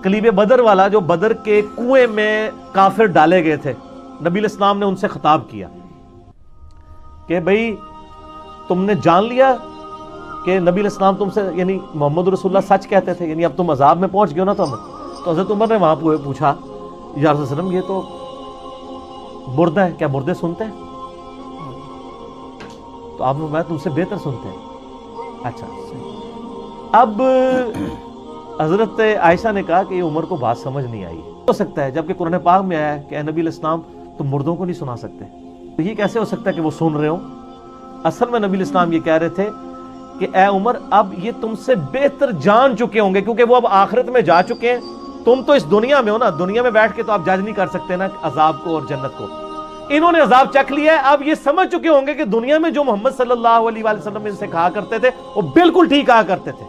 کلیب بدر والا جو بدر کے کنویں میں کافر ڈالے گئے تھے، نبی علیہ السلام نے ان سے خطاب کیا کہ بھئی تم نے جان لیا کہ نبی علیہ السلام تم سے یعنی محمد رسول اللہ سچ کہتے تھے، یعنی اب تم عذاب میں پہنچ گئے ہو نا تو حضرت عمر نے وہاں پوچھا یا رسول اللہ علیہ وسلم یہ تو مردہ ہے، کیا مردے سنتے ہیں؟ تو آپ نے فرمایا تم سے بہتر سنتے ہیں۔ اچھا، اب حضرت عائشہ نے کہا کہ یہ عمر کو بات سمجھ نہیں آئی، ہو سکتا ہے جبکہ قرآن پاک میں آیا ہے کہ اے نبی علیہ السلام تم مردوں کو نہیں سنا سکتے، تو یہ کیسے ہو سکتا ہے کہ وہ سن رہے ہوں؟ اصل میں نبی علیہ السلام یہ کہہ رہے تھے کہ اے عمر اب یہ تم سے بہتر جان چکے ہوں گے، کیونکہ وہ اب آخرت میں جا چکے ہیں، تم تو اس دنیا میں ہو نا، دنیا میں بیٹھ کے تو آپ جج نہیں کر سکتے نا عذاب کو اور جنت کو۔ انہوں نے عذاب چکھ لیا ہے، اب یہ سمجھ چکے ہوں گے کہ دنیا میں جو محمد صلی اللہ علیہ وسلم ان سے کہا کرتے تھے وہ بالکل ٹھیک کہا کرتے تھے۔